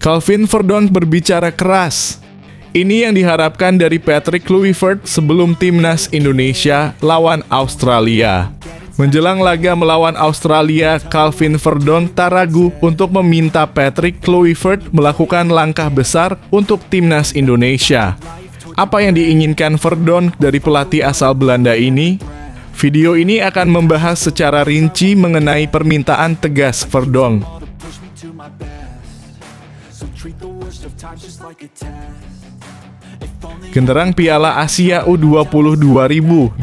Calvin Verdonk berbicara keras. Ini yang diharapkan dari Patrick Kluivert sebelum timnas Indonesia lawan Australia. Menjelang laga melawan Australia, Calvin Verdonk tak ragu untuk meminta Patrick Kluivert melakukan langkah besar untuk timnas Indonesia. Apa yang diinginkan Verdonk dari pelatih asal Belanda ini? Video ini akan membahas secara rinci mengenai permintaan tegas Verdonk. Genderang Piala Asia U20 2025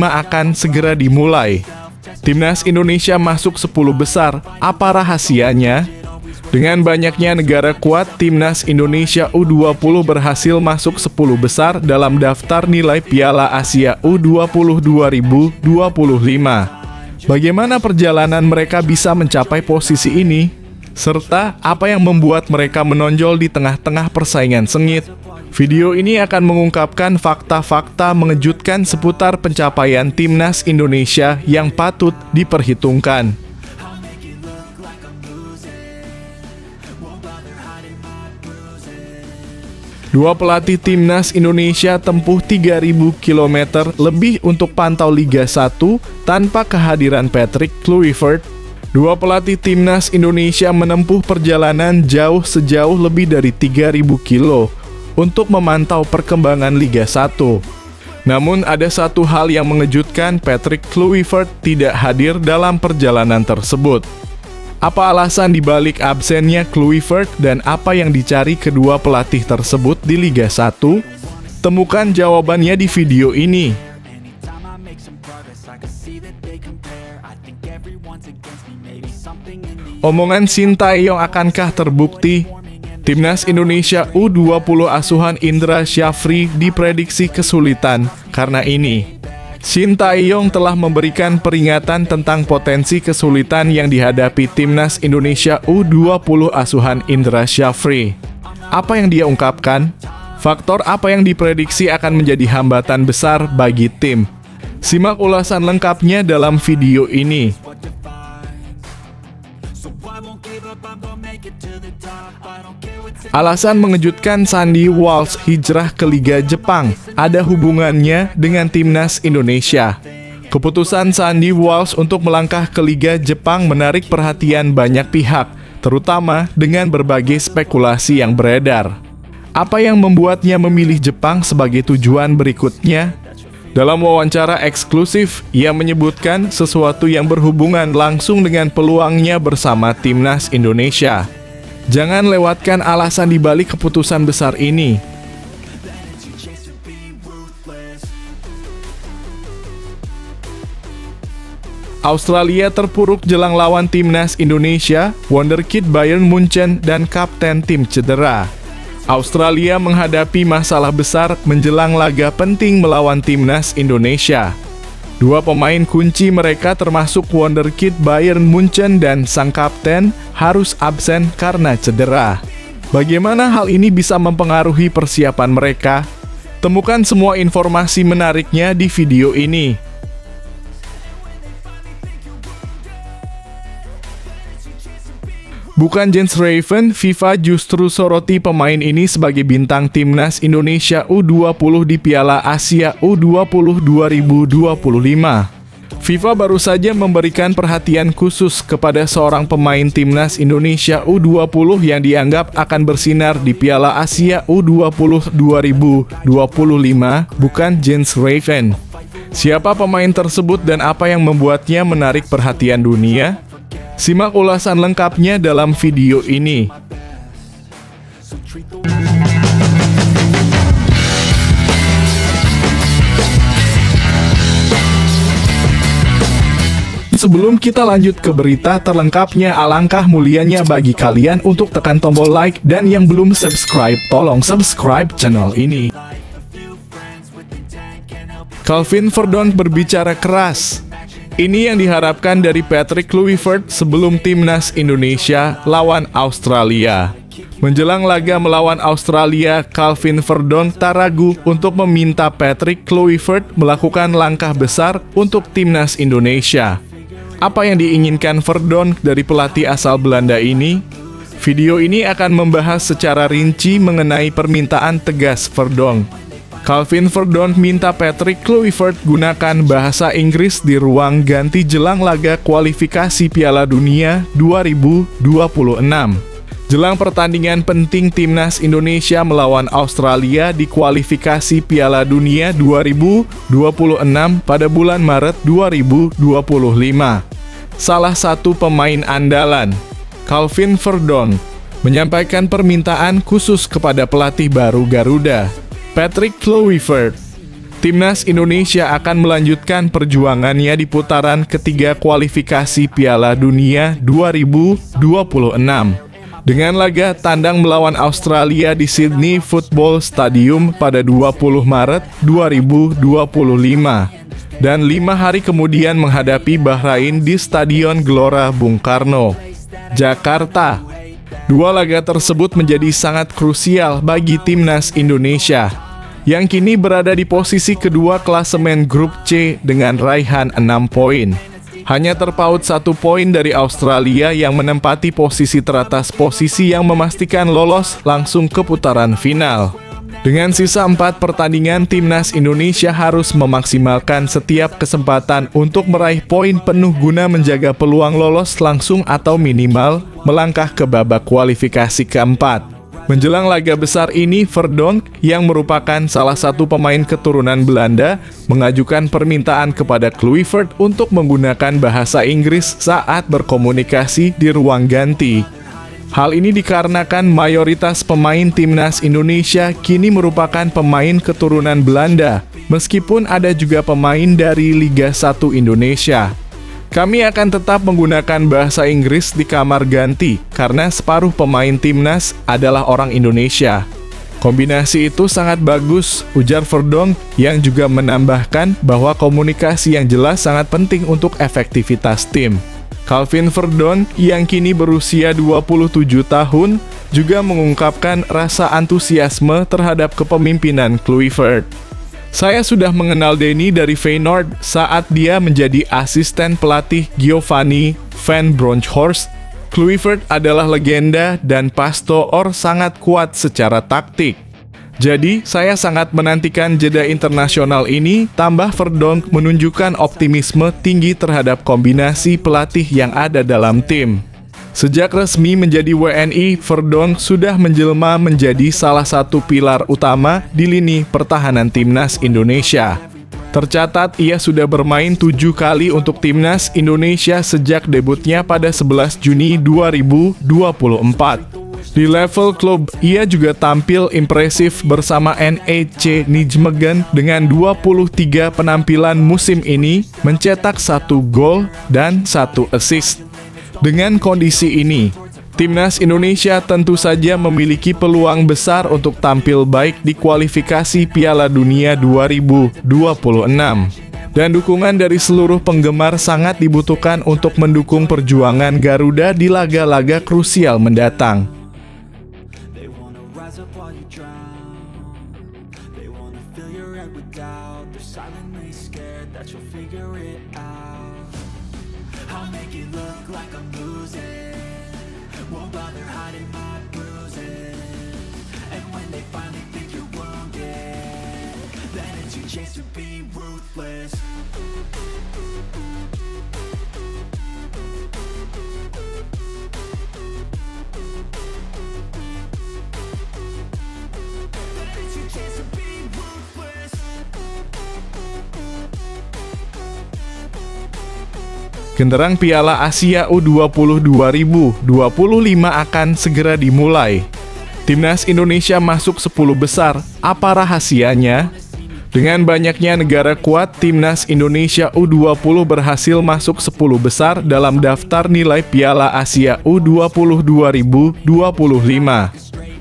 akan segera dimulai. Timnas Indonesia masuk 10 besar, apa rahasianya? Dengan banyaknya negara kuat, Timnas Indonesia U20 berhasil masuk 10 besar dalam daftar nilai Piala Asia U20 2025. Bagaimana perjalanan mereka bisa mencapai posisi ini? Serta apa yang membuat mereka menonjol di tengah-tengah persaingan sengit? Video ini akan mengungkapkan fakta-fakta mengejutkan seputar pencapaian Timnas Indonesia yang patut diperhitungkan. Dua pelatih Timnas Indonesia tempuh 3.000 km lebih untuk pantau Liga 1 tanpa kehadiran Patrick Kluivert. Dua pelatih Timnas Indonesia menempuh perjalanan jauh sejauh lebih dari 3.000 kilo untuk memantau perkembangan Liga 1. Namun ada satu hal yang mengejutkan, Patrick Kluivert tidak hadir dalam perjalanan tersebut. Apa alasan dibalik absennya Kluivert dan apa yang dicari kedua pelatih tersebut di Liga 1? Temukan jawabannya di video ini. Omongan Sintayong akankah terbukti? Timnas Indonesia U20 asuhan Indra Syafri diprediksi kesulitan karena ini. Sintayong telah memberikan peringatan tentang potensi kesulitan yang dihadapi Timnas Indonesia U20 asuhan Indra Syafri. Apa yang dia ungkapkan? Faktor apa yang diprediksi akan menjadi hambatan besar bagi tim? Simak ulasan lengkapnya dalam video ini. Alasan mengejutkan Sandy Walsh hijrah ke Liga Jepang ada hubungannya dengan Timnas Indonesia. Keputusan Sandy Walsh untuk melangkah ke Liga Jepang menarik perhatian banyak pihak, terutama dengan berbagai spekulasi yang beredar. Apa yang membuatnya memilih Jepang sebagai tujuan berikutnya? Dalam wawancara eksklusif, ia menyebutkan sesuatu yang berhubungan langsung dengan peluangnya bersama Timnas Indonesia. Jangan lewatkan alasan dibalik keputusan besar ini. Australia terpuruk jelang lawan Timnas Indonesia, wonderkid Bayern Munchen dan kapten tim cedera. Australia menghadapi masalah besar menjelang laga penting melawan Timnas Indonesia. Dua pemain kunci mereka termasuk wonderkid Bayern Munchen dan sang kapten harus absen karena cedera. Bagaimana hal ini bisa mempengaruhi persiapan mereka? Temukan semua informasi menariknya di video ini. Bukan Jens Raven, FIFA justru soroti pemain ini sebagai bintang Timnas Indonesia U20 di Piala Asia U20 2025. FIFA baru saja memberikan perhatian khusus kepada seorang pemain Timnas Indonesia U20 yang dianggap akan bersinar di Piala Asia U20 2025, bukan Jens Raven. Siapa pemain tersebut dan apa yang membuatnya menarik perhatian dunia? Simak ulasan lengkapnya dalam video ini. Sebelum kita lanjut ke berita terlengkapnya, alangkah mulianya bagi kalian untuk tekan tombol like dan yang belum subscribe, tolong subscribe channel ini. Calvin Verdonk berbicara keras. Ini yang diharapkan dari Patrick Kluivert sebelum Timnas Indonesia lawan Australia. Menjelang laga melawan Australia, Calvin Verdonk tak ragu untuk meminta Patrick Kluivert melakukan langkah besar untuk Timnas Indonesia. Apa yang diinginkan Verdonk dari pelatih asal Belanda ini? Video ini akan membahas secara rinci mengenai permintaan tegas Verdonk. Calvin Verdonk minta Patrick Kluivert gunakan bahasa Inggris di ruang ganti jelang laga kualifikasi Piala Dunia 2026. Jelang pertandingan penting Timnas Indonesia melawan Australia di kualifikasi Piala Dunia 2026 pada bulan Maret 2025. Salah satu pemain andalan, Calvin Verdonk, menyampaikan permintaan khusus kepada pelatih baru Garuda, Patrick Kluivert. Timnas Indonesia akan melanjutkan perjuangannya di putaran ketiga kualifikasi Piala Dunia 2026 dengan laga tandang melawan Australia di Sydney Football Stadium pada 20 Maret 2025 dan 5 hari kemudian menghadapi Bahrain di Stadion Gelora Bung Karno, Jakarta. Dua laga tersebut menjadi sangat krusial bagi Timnas Indonesia, yang kini berada di posisi kedua klasemen grup C dengan raihan 6 poin. Hanya terpaut 1 poin dari Australia yang menempati posisi teratas, posisi yang memastikan lolos langsung ke putaran final. Dengan sisa 4 pertandingan, Timnas Indonesia harus memaksimalkan setiap kesempatan untuk meraih poin penuh guna menjaga peluang lolos langsung atau minimal melangkah ke babak kualifikasi keempat. Menjelang laga besar ini, Verdonk yang merupakan salah satu pemain keturunan Belanda mengajukan permintaan kepada Kluivert untuk menggunakan bahasa Inggris saat berkomunikasi di ruang ganti. Hal ini dikarenakan mayoritas pemain Timnas Indonesia kini merupakan pemain keturunan Belanda, meskipun ada juga pemain dari Liga 1 Indonesia. Kami akan tetap menggunakan bahasa Inggris di kamar ganti karena separuh pemain Timnas adalah orang Indonesia. Kombinasi itu sangat bagus, ujar Verdonk yang juga menambahkan bahwa komunikasi yang jelas sangat penting untuk efektivitas tim. Calvin Verdonk yang kini berusia 27 tahun juga mengungkapkan rasa antusiasme terhadap kepemimpinan Kluivert. Saya sudah mengenal Denny dari Feyenoord saat dia menjadi asisten pelatih Giovanni van Bronckhorst. Kluivert adalah legenda dan Pastoor sangat kuat secara taktik. Jadi, saya sangat menantikan jeda internasional ini, tambah Verdonk menunjukkan optimisme tinggi terhadap kombinasi pelatih yang ada dalam tim. Sejak resmi menjadi WNI, Verdonk sudah menjelma menjadi salah satu pilar utama di lini pertahanan Timnas Indonesia. Tercatat ia sudah bermain 7 kali untuk Timnas Indonesia sejak debutnya pada 11 Juni 2024. Di level klub, ia juga tampil impresif bersama NEC Nijmegen dengan 23 penampilan musim ini, mencetak 1 gol dan 1 assist. Dengan kondisi ini, Timnas Indonesia tentu saja memiliki peluang besar untuk tampil baik di kualifikasi Piala Dunia 2026. Dan dukungan dari seluruh penggemar sangat dibutuhkan untuk mendukung perjuangan Garuda di laga-laga krusial mendatang. I'll make it look like I'm losing. Won't bother hiding my bruises. And when they finally think you're wounded, then it's your chance to be ruthless. Then it's your chance to be ruthless. Genderang Piala Asia U20 2025 akan segera dimulai. Timnas Indonesia masuk 10 besar. Apa rahasianya? Dengan banyaknya negara kuat, Timnas Indonesia U20 berhasil masuk 10 besar dalam daftar nilai Piala Asia U20 2025.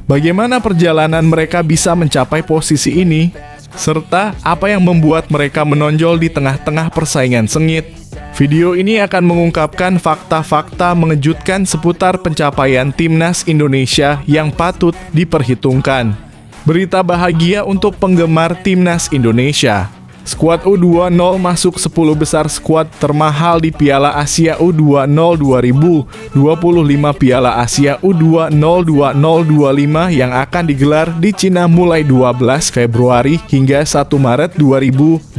Bagaimana perjalanan mereka bisa mencapai posisi ini? Serta apa yang membuat mereka menonjol di tengah-tengah persaingan sengit? Video ini akan mengungkapkan fakta-fakta mengejutkan seputar pencapaian Timnas Indonesia yang patut diperhitungkan. Berita bahagia untuk penggemar Timnas Indonesia. Skuad U20 masuk 10 besar skuad termahal di Piala Asia U20 2000, 25 Piala Asia U20 2025 yang akan digelar di Cina mulai 12 Februari hingga 1 Maret 2025.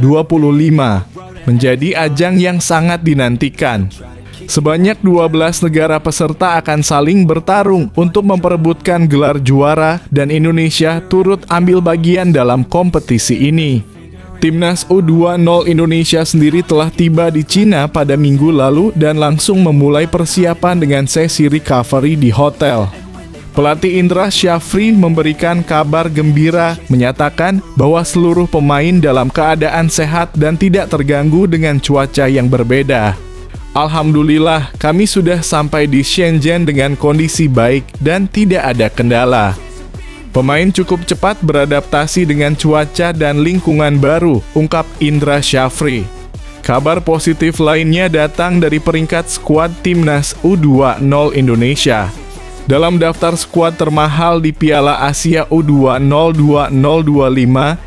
Menjadi ajang yang sangat dinantikan. Sebanyak 12 negara peserta akan saling bertarung untuk memperebutkan gelar juara dan Indonesia turut ambil bagian dalam kompetisi ini. Timnas U20 Indonesia sendiri telah tiba di Cina pada minggu lalu dan langsung memulai persiapan dengan sesi recovery di hotel. Pelatih Indra Syafri memberikan kabar gembira, menyatakan bahwa seluruh pemain dalam keadaan sehat dan tidak terganggu dengan cuaca yang berbeda. Alhamdulillah, kami sudah sampai di Shenzhen dengan kondisi baik dan tidak ada kendala. Pemain cukup cepat beradaptasi dengan cuaca dan lingkungan baru, ungkap Indra Syafri. Kabar positif lainnya datang dari peringkat skuad Timnas U20 Indonesia. Dalam daftar skuad termahal di Piala Asia U20 2025,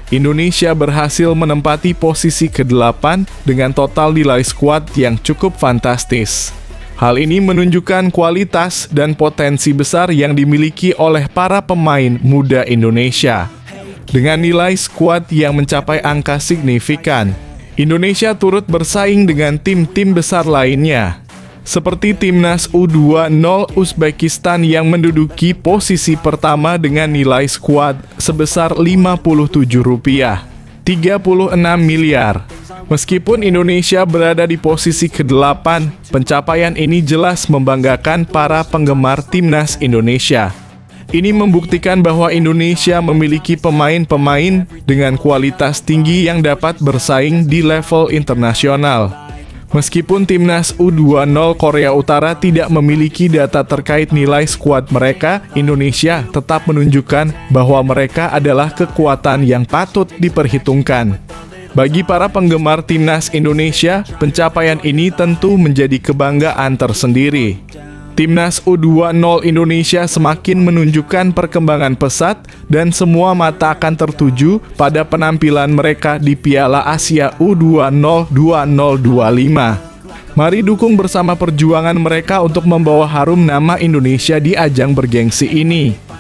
Indonesia berhasil menempati posisi ke-8 dengan total nilai skuad yang cukup fantastis. Hal ini menunjukkan kualitas dan potensi besar yang dimiliki oleh para pemain muda Indonesia. Dengan nilai skuad yang mencapai angka signifikan, Indonesia turut bersaing dengan tim-tim besar lainnya, seperti Timnas U20 Uzbekistan yang menduduki posisi pertama dengan nilai skuad sebesar Rp57, 36 miliar. Meskipun Indonesia berada di posisi ke-8, pencapaian ini jelas membanggakan para penggemar Timnas Indonesia. Ini membuktikan bahwa Indonesia memiliki pemain-pemain dengan kualitas tinggi yang dapat bersaing di level internasional. Meskipun Timnas U20 Korea Utara tidak memiliki data terkait nilai skuad mereka, Indonesia tetap menunjukkan bahwa mereka adalah kekuatan yang patut diperhitungkan. Bagi para penggemar Timnas Indonesia, pencapaian ini tentu menjadi kebanggaan tersendiri. Timnas U20 Indonesia semakin menunjukkan perkembangan pesat dan semua mata akan tertuju pada penampilan mereka di Piala Asia U20 2025. Mari dukung bersama perjuangan mereka untuk membawa harum nama Indonesia di ajang bergengsi ini.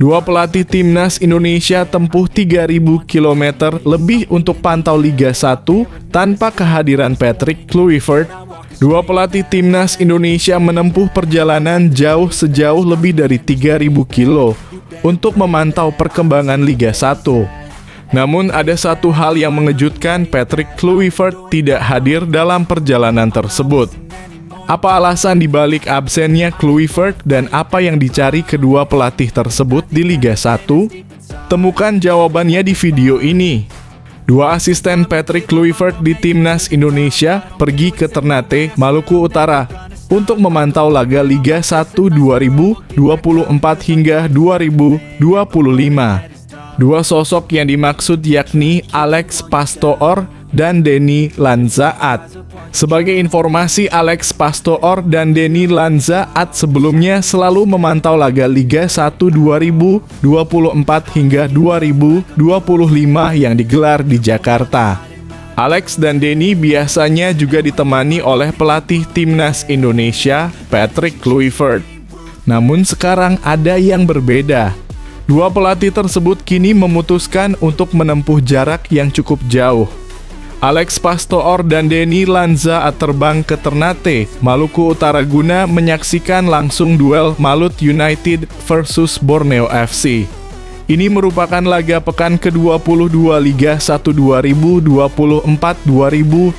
Dua pelatih Timnas Indonesia tempuh 3.000 km lebih untuk pantau Liga 1 tanpa kehadiran Patrick Kluivert. Dua pelatih Timnas Indonesia menempuh perjalanan jauh sejauh lebih dari 3.000 kilo untuk memantau perkembangan Liga 1. Namun ada satu hal yang mengejutkan, Patrick Kluivert tidak hadir dalam perjalanan tersebut. Apa alasan dibalik absennya Kluivert dan apa yang dicari kedua pelatih tersebut di Liga 1? Temukan jawabannya di video ini. Dua asisten Patrick Kluivert di Timnas Indonesia pergi ke Ternate, Maluku Utara untuk memantau laga Liga 1 2024 hingga 2025. Dua sosok yang dimaksud yakni Alex Pastoor dan Denny Lanzaat. Sebagai informasi, Alex Pastoor dan Denny Lanzaat sebelumnya selalu memantau laga Liga 1 2024 hingga 2025 yang digelar di Jakarta. Alex dan Denny biasanya juga ditemani oleh pelatih Timnas Indonesia, Patrick Kluivert. Namun sekarang ada yang berbeda. Dua pelatih tersebut kini memutuskan untuk menempuh jarak yang cukup jauh. Alex Pastoor dan Denny Lanzaat terbang ke Ternate, Maluku Utara guna menyaksikan langsung duel Malut United versus Borneo FC. Ini merupakan laga pekan ke-22 Liga 1 2024-2025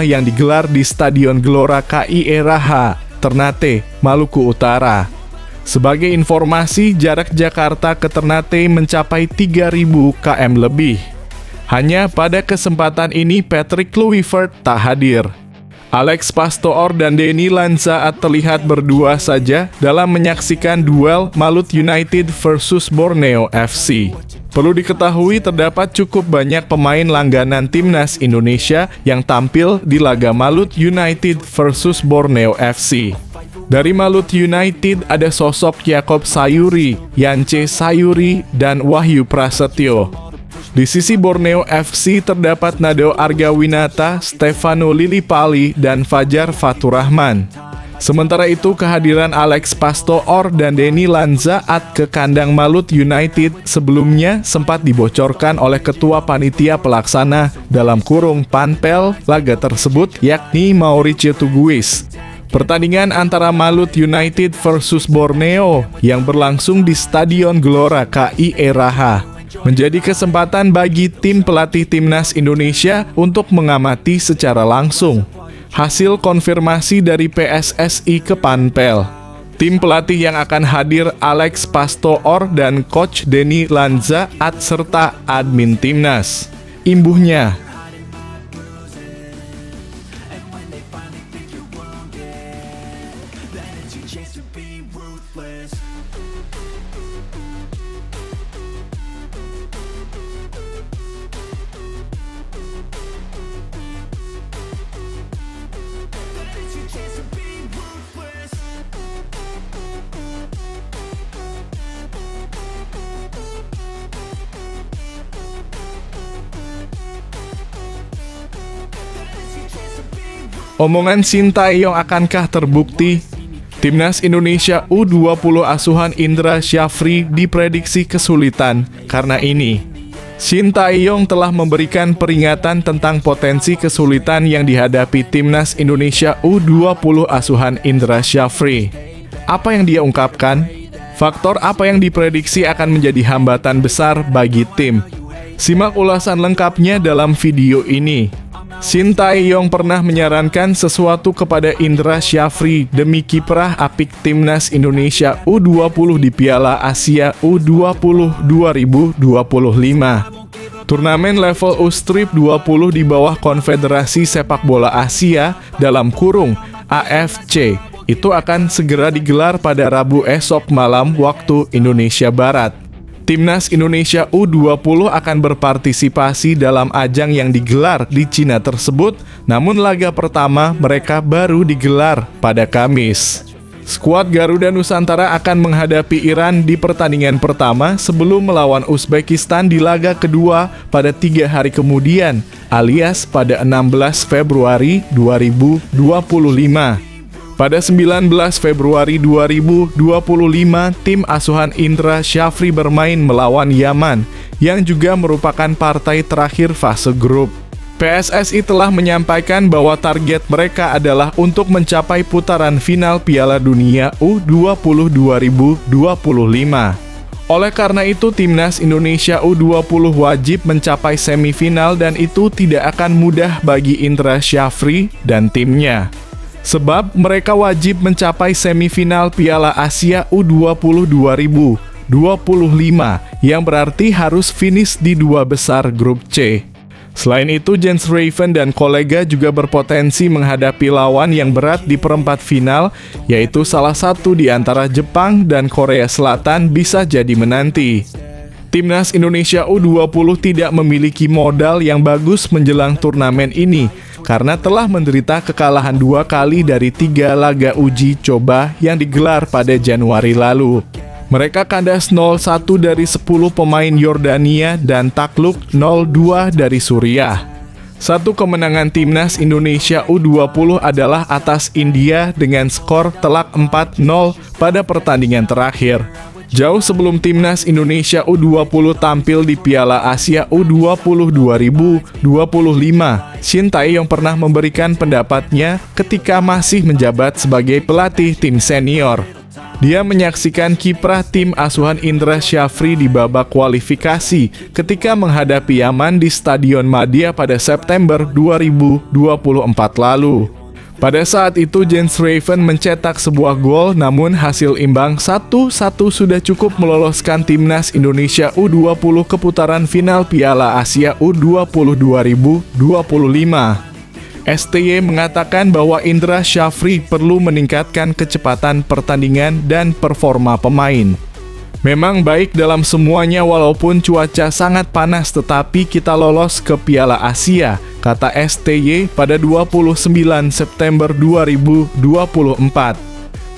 yang digelar di Stadion Gelora KIE Raha, Ternate, Maluku Utara. Sebagai informasi, jarak Jakarta ke Ternate mencapai 3.000 km lebih. Hanya pada kesempatan ini Patrick Kluivert tak hadir. Alex Pastoor dan Denny Lanza terlihat berdua saja dalam menyaksikan duel Malut United versus Borneo FC. Perlu diketahui terdapat cukup banyak pemain langganan timnas Indonesia yang tampil di laga Malut United versus Borneo FC. Dari Malut United ada sosok Yakob Sayuri, Yance Sayuri, dan Wahyu Prasetyo. Di sisi Borneo FC terdapat Nado Argawinata, Stefano Lillipali, dan Fajar Faturrahman. Sementara itu kehadiran Alex Pastoor dan Denny Lanza ke kandang Malut United sebelumnya sempat dibocorkan oleh Ketua Panitia Pelaksana dalam kurung Panpel laga tersebut, yakni Mauricio Tuguis. Pertandingan antara Malut United versus Borneo yang berlangsung di Stadion Gelora KI Eraha menjadi kesempatan bagi tim pelatih timnas Indonesia untuk mengamati secara langsung hasil konfirmasi dari PSSI ke Panpel. Tim pelatih yang akan hadir Alex Pastoor dan Coach Denny Lanza serta admin timnas. Imbuhnya, omongan Sintayong akankah terbukti? Timnas Indonesia U20 asuhan Indra Syafri diprediksi kesulitan karena ini. Sintayong telah memberikan peringatan tentang potensi kesulitan yang dihadapi Timnas Indonesia U20 asuhan Indra Syafri. Apa yang dia ungkapkan? Faktor apa yang diprediksi akan menjadi hambatan besar bagi tim? Simak ulasan lengkapnya dalam video ini. Sintayong pernah menyarankan sesuatu kepada Indra Syafri demi kiprah apik Timnas Indonesia U20 di Piala Asia U20 2025. Turnamen level U-Strip 20 di bawah Konfederasi Sepak Bola Asia dalam kurung AFC itu akan segera digelar pada Rabu esok malam waktu Indonesia Barat. Timnas Indonesia U20 akan berpartisipasi dalam ajang yang digelar di Cina tersebut, namun laga pertama mereka baru digelar pada Kamis. Skuad Garuda Nusantara akan menghadapi Iran di pertandingan pertama sebelum melawan Uzbekistan di laga kedua pada 3 hari kemudian, alias pada 16 Februari 2025. Pada 19 Februari 2025, tim asuhan Indra Syafri bermain melawan Yaman, yang juga merupakan partai terakhir fase grup. PSSI telah menyampaikan bahwa target mereka adalah untuk mencapai putaran final Piala Dunia U20 2025. Oleh karena itu, Timnas Indonesia U20 wajib mencapai semifinal dan itu tidak akan mudah bagi Indra Syafri dan timnya. Sebab mereka wajib mencapai semifinal Piala Asia U20 2025 yang berarti harus finish di 2 besar grup C. Selain itu, Jens Raven dan kolega juga berpotensi menghadapi lawan yang berat di perempat final, yaitu salah satu di antara Jepang dan Korea Selatan bisa jadi menanti. Timnas Indonesia U20 tidak memiliki modal yang bagus menjelang turnamen ini, karena telah menderita kekalahan 2 kali dari 3 laga uji coba yang digelar pada Januari lalu. Mereka kandas 0-1 dari 10 pemain Yordania dan takluk 0-2 dari Suriah. Satu kemenangan Timnas Indonesia U20 adalah atas India dengan skor telak 4-0 pada pertandingan terakhir. Jauh sebelum Timnas Indonesia U20 tampil di Piala Asia U20 2025, Sintayong pernah memberikan pendapatnya ketika masih menjabat sebagai pelatih tim senior. Dia menyaksikan kiprah tim asuhan Indra Syafri di babak kualifikasi ketika menghadapi Yaman di Stadion Madia pada September 2024 lalu. Pada saat itu Jens Raven mencetak sebuah gol, namun hasil imbang 1-1 sudah cukup meloloskan timnas Indonesia U20 ke putaran final Piala Asia U20 2025. STY mengatakan bahwa Indra Syafri perlu meningkatkan kecepatan pertandingan dan performa pemain. Memang baik dalam semuanya walaupun cuaca sangat panas, tetapi kita lolos ke Piala Asia, kata STY pada 29 September 2024.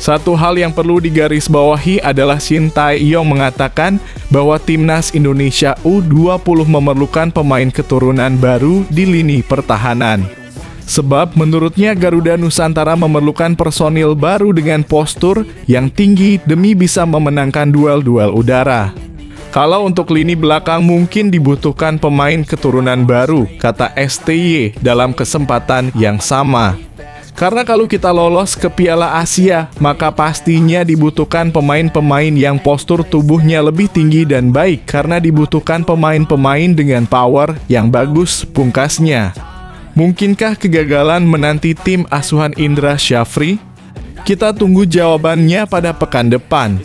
Satu hal yang perlu digarisbawahi adalah Shin Tae-yong mengatakan bahwa timnas Indonesia U20 memerlukan pemain keturunan baru di lini pertahanan. Sebab menurutnya Garuda Nusantara memerlukan personil baru dengan postur yang tinggi demi bisa memenangkan duel-duel udara. Kalau untuk lini belakang mungkin dibutuhkan pemain keturunan baru, kata STY dalam kesempatan yang sama. Karena kalau kita lolos ke Piala Asia, maka pastinya dibutuhkan pemain-pemain yang postur tubuhnya lebih tinggi dan baik karena dibutuhkan pemain-pemain dengan power yang bagus, pungkasnya. Mungkinkah kegagalan menanti tim asuhan Indra Syafri? Kita tunggu jawabannya pada pekan depan.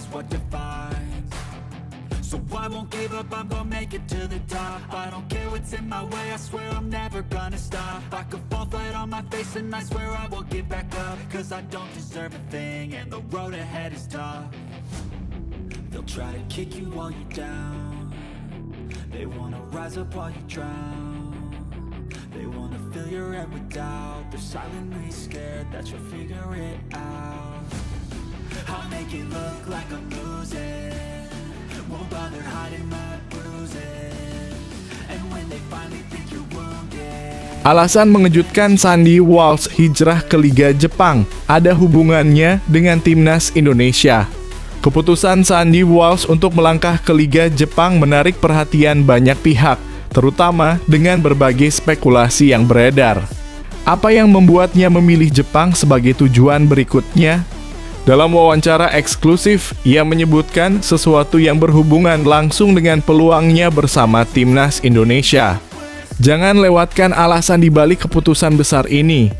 They wanna fill your head with doubt. They're silently scared that you'll figure it out. I'll make it look like I'm losing. Won't bother hiding my bruises. And when they finally think you're wounded. Alasan mengejutkan Sandy Walsh hijrah ke Liga Jepang ada hubungannya dengan timnas Indonesia. Keputusan Sandy Walsh untuk melangkah ke Liga Jepang menarik perhatian banyak pihak, terutama dengan berbagai spekulasi yang beredar. Apa yang membuatnya memilih Jepang sebagai tujuan berikutnya? Dalam wawancara eksklusif, ia menyebutkan sesuatu yang berhubungan langsung dengan peluangnya bersama timnas Indonesia. Jangan lewatkan alasan dibalik keputusan besar ini.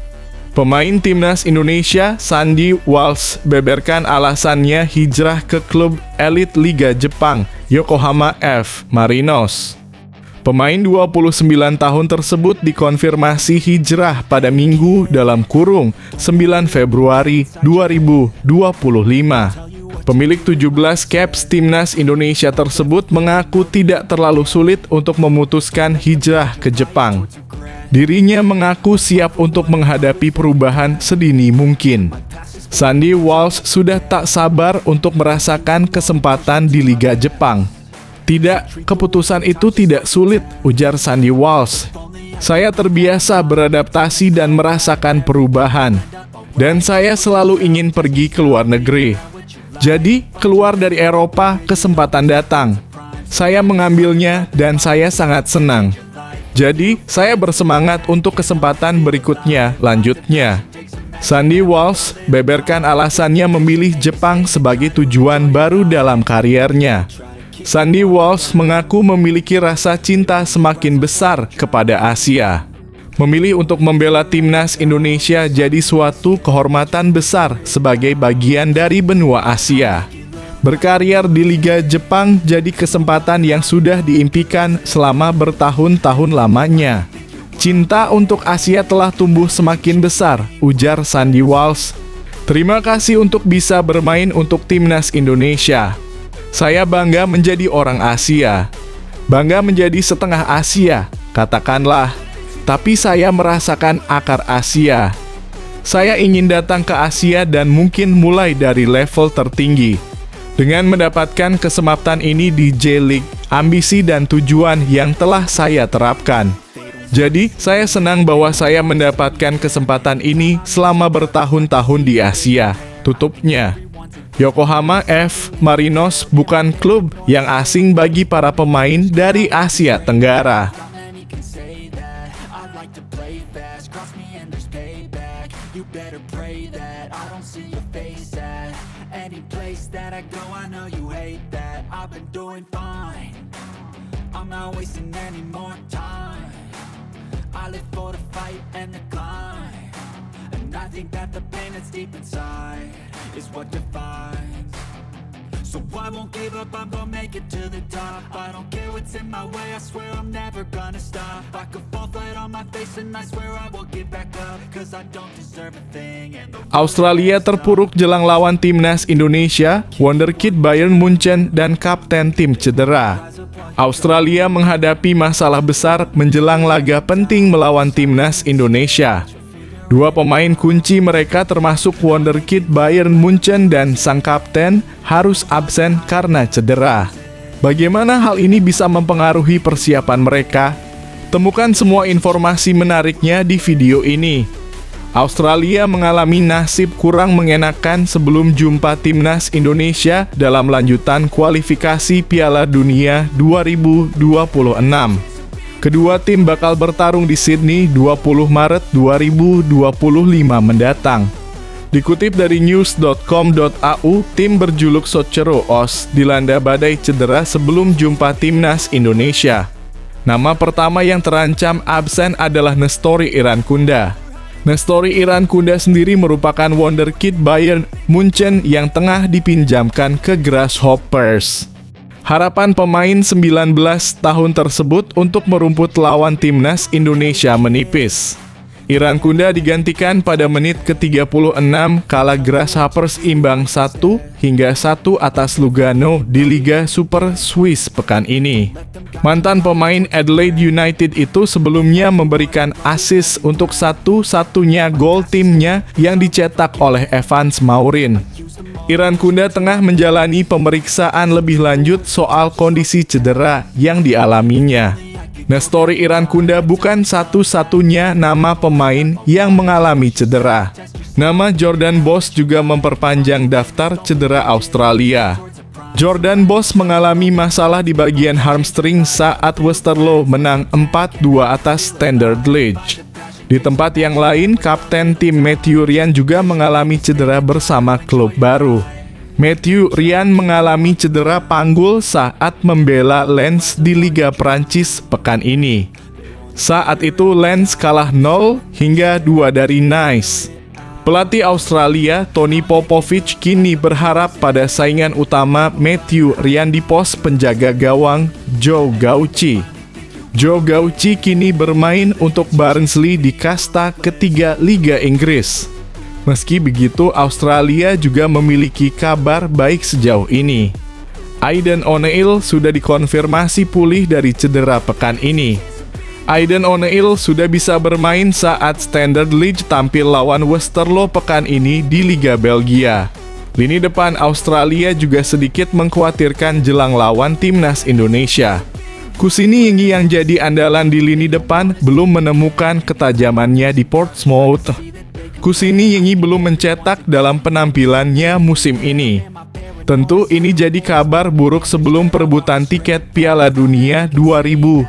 Pemain timnas Indonesia, Sandy Walsh, beberkan alasannya hijrah ke klub elit Liga Jepang, Yokohama F. Marinos. Pemain 29 tahun tersebut dikonfirmasi hijrah pada Minggu dalam kurung 9 Februari 2025. Pemilik 17 caps timnas Indonesia tersebut mengaku tidak terlalu sulit untuk memutuskan hijrah ke Jepang. Dirinya mengaku siap untuk menghadapi perubahan sedini mungkin. Sandy Walsh sudah tak sabar untuk merasakan kesempatan di Liga Jepang. Tidak, keputusan itu tidak sulit, ujar Sandy Walsh. Saya terbiasa beradaptasi dan merasakan perubahan. Dan saya selalu ingin pergi ke luar negeri. Jadi, keluar dari Eropa, kesempatan datang. Saya mengambilnya dan saya sangat senang. Jadi, saya bersemangat untuk kesempatan berikutnya, lanjutnya. Sandy Walsh beberkan alasannya memilih Jepang sebagai tujuan baru dalam kariernya. Sandy Walsh mengaku memiliki rasa cinta semakin besar kepada Asia. Memilih untuk membela timnas Indonesia jadi suatu kehormatan besar sebagai bagian dari benua Asia. Berkarier di Liga Jepang jadi kesempatan yang sudah diimpikan selama bertahun-tahun lamanya. Cinta untuk Asia telah tumbuh semakin besar, ujar Sandy Walsh. Terima kasih untuk bisa bermain untuk timnas Indonesia. Saya bangga menjadi orang Asia. Bangga menjadi setengah Asia, katakanlah. Tapi saya merasakan akar Asia. Saya ingin datang ke Asia dan mungkin mulai dari level tertinggi. Dengan mendapatkan kesempatan ini di J-League, ambisi dan tujuan yang telah saya terapkan. Jadi, saya senang bahwa saya mendapatkan kesempatan ini selama bertahun-tahun di Asia. Tutupnya. Yokohama F. Marinos bukan klub yang asing bagi para pemain dari Asia Tenggara. I think that the pain that's deep inside is what defines. So I won't give up, I'm gonna make it to the top. I don't care what's in my way, I swear I'm never gonna stop. I could fall flat on my face and I swear I will get back up, cause I don't deserve a thing. And Australia terpuruk jelang lawan timnas Indonesia, wonderkid Bayern Munchen dan kapten tim cedera. Australia menghadapi masalah besar menjelang laga penting melawan timnas Indonesia. Dua pemain kunci mereka termasuk wonderkid Bayern Munchen dan sang kapten harus absen karena cedera. Bagaimana hal ini bisa mempengaruhi persiapan mereka? Temukan semua informasi menariknya di video ini. Australia mengalami nasib kurang mengenakan sebelum jumpa timnas Indonesia dalam lanjutan kualifikasi Piala Dunia 2026. Kedua tim bakal bertarung di Sydney 20 Maret 2025 mendatang. Dikutip dari news.com.au, tim berjuluk Socceroo Oz dilanda badai cedera sebelum jumpa timnas Indonesia. Nama pertama yang terancam absen adalah Nestori Irankunda. Nestori Irankunda sendiri merupakan wonderkid Bayern Munchen yang tengah dipinjamkan ke Grasshoppers. Harapan pemain 19 tahun tersebut untuk merumput lawan timnas Indonesia menipis. Irankunda digantikan pada menit ke-36 kala Grasshoppers imbang 1-1 atas Lugano di Liga Super Swiss pekan ini. Mantan pemain Adelaide United itu sebelumnya memberikan assist untuk satu-satunya gol timnya yang dicetak oleh Evans Maurin. Irankunda tengah menjalani pemeriksaan lebih lanjut soal kondisi cedera yang dialaminya. Nestori Irankunda bukan satu-satunya nama pemain yang mengalami cedera. Nama Jordan Boss juga memperpanjang daftar cedera Australia. Jordan Boss mengalami masalah di bagian hamstring saat Westerlo menang 4-2 atas Standard Liège. Di tempat yang lain, kapten tim Matthew Ryan juga mengalami cedera bersama klub baru. Matthew Ryan mengalami cedera panggul saat membela Lens di Liga Prancis pekan ini. Saat itu Lens kalah 0 hingga 2 dari Nice. Pelatih Australia, Tony Popovic, kini berharap pada saingan utama Matthew Ryan di pos penjaga gawang Joe Gauci. Joe Gauci kini bermain untuk Barnsley di kasta ketiga Liga Inggris. Meski begitu, Australia juga memiliki kabar baik sejauh ini. Aidan O'Neill sudah dikonfirmasi pulih dari cedera pekan ini. Aidan O'Neill sudah bisa bermain saat Standard Liège tampil lawan Westerlo pekan ini di Liga Belgia. Lini depan Australia juga sedikit mengkhawatirkan jelang lawan timnas Indonesia. Kusini yang jadi andalan di lini depan belum menemukan ketajamannya di Portsmouth. Kusini belum mencetak dalam penampilannya musim ini. Tentu ini jadi kabar buruk sebelum perebutan tiket Piala Dunia 2026.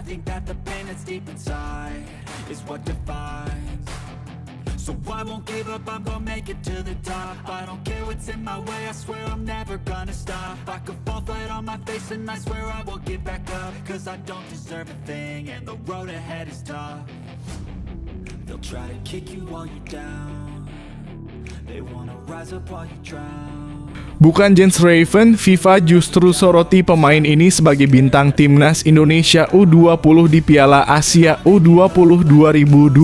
I think that the pain that's deep inside is what defines. So I won't give up, I'm gonna make it to the top. I don't care what's in my way, I swear I'm never gonna stop. I could fall flat on my face and I swear I will get back up, cause I don't deserve a thing and the road ahead is tough. They'll try to kick you while you're down. They wanna rise up while you drown. Bukan Jens Raven, FIFA justru soroti pemain ini sebagai bintang timnas Indonesia U20 di Piala Asia U20 2025.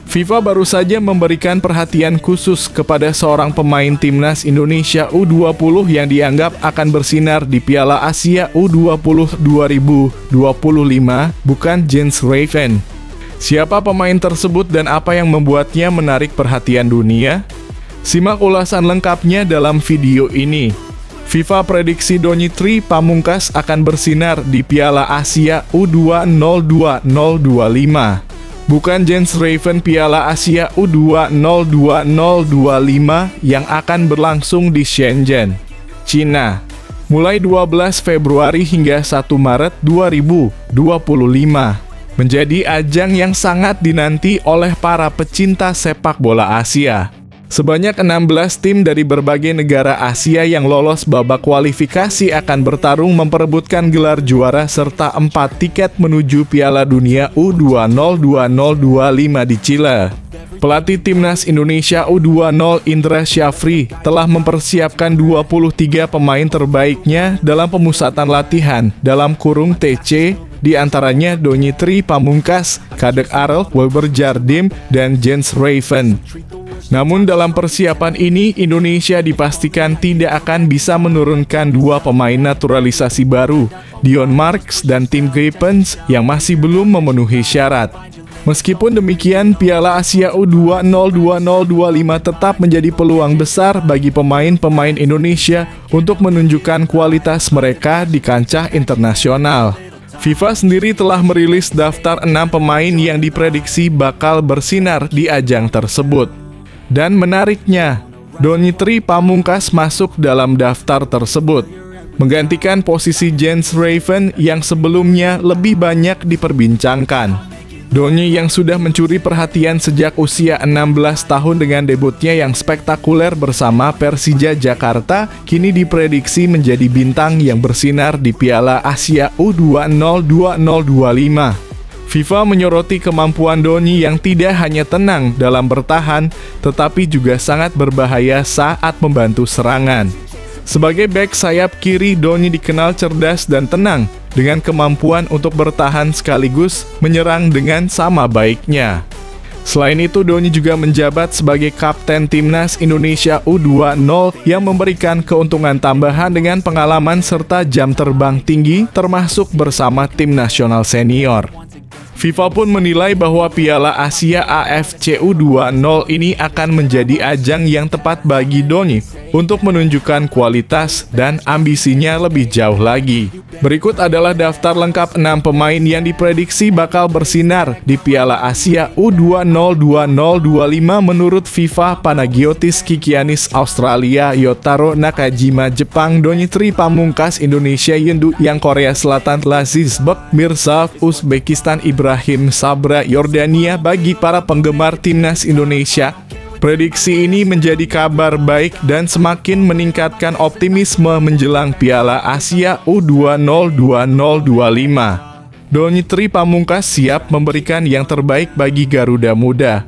FIFA baru saja memberikan perhatian khusus kepada seorang pemain timnas Indonesia U20 yang dianggap akan bersinar di Piala Asia U20 2025, bukan Jens Raven. Siapa pemain tersebut dan apa yang membuatnya menarik perhatian dunia? Simak ulasan lengkapnya dalam video ini. FIFA prediksi Donny Pamungkas akan bersinar di Piala Asia U20 2025. Bukan Jens Raven Piala Asia U20 2025 yang akan berlangsung di Shenzhen, Cina, mulai 12 Februari hingga 1 Maret 2025. menjadi ajang yang sangat dinanti oleh para pecinta sepak bola Asia. Sebanyak 16 tim dari berbagai negara Asia yang lolos babak kualifikasi akan bertarung memperebutkan gelar juara serta 4 tiket menuju Piala Dunia U20 2025 di Chile. Pelatih Timnas Indonesia U20 Indra Syafri telah mempersiapkan 23 pemain terbaiknya dalam pemusatan latihan dalam kurung TC, di antaranya Donny Tri Pamungkas, Kadek Arel, Wilber Jardim, dan Jens Raven. Namun dalam persiapan ini, Indonesia dipastikan tidak akan bisa menurunkan 2 pemain naturalisasi baru, Dion Marks dan Tim Greipens yang masih belum memenuhi syarat. Meskipun demikian, Piala Asia U20 2025 tetap menjadi peluang besar bagi pemain-pemain Indonesia untuk menunjukkan kualitas mereka di kancah internasional. FIFA sendiri telah merilis daftar 6 pemain yang diprediksi bakal bersinar di ajang tersebut. Dan menariknya, Donny Tri Pamungkas masuk dalam daftar tersebut, menggantikan posisi Jens Raven yang sebelumnya lebih banyak diperbincangkan. Donny yang sudah mencuri perhatian sejak usia 16 tahun dengan debutnya yang spektakuler bersama Persija Jakarta, kini diprediksi menjadi bintang yang bersinar di Piala Asia U20 2025. FIFA menyoroti kemampuan Donny yang tidak hanya tenang dalam bertahan, tetapi juga sangat berbahaya saat membantu serangan. Sebagai bek sayap kiri, Donny dikenal cerdas dan tenang, dengan kemampuan untuk bertahan sekaligus menyerang dengan sama baiknya. Selain itu, Donny juga menjabat sebagai kapten Timnas Indonesia U20 yang memberikan keuntungan tambahan dengan pengalaman serta jam terbang tinggi, termasuk bersama tim nasional senior. FIFA pun menilai bahwa Piala Asia AFC U20 ini akan menjadi ajang yang tepat bagi Donny untuk menunjukkan kualitas dan ambisinya lebih jauh lagi. Berikut adalah daftar lengkap 6 pemain yang diprediksi bakal bersinar di Piala Asia U20 2025 menurut FIFA: Panagiotis Kikianis Australia, Yotaro Nakajima Jepang, Donny Tri Pamungkas Indonesia, Yendu yang Korea Selatan, Lazizbek Mirzaf Uzbekistan, Ibrahim Sabra Yordania. Bagi para penggemar Timnas Indonesia, prediksi ini menjadi kabar baik dan semakin meningkatkan optimisme menjelang Piala Asia U20 2025. Donny Tri Pamungkas siap memberikan yang terbaik bagi Garuda Muda.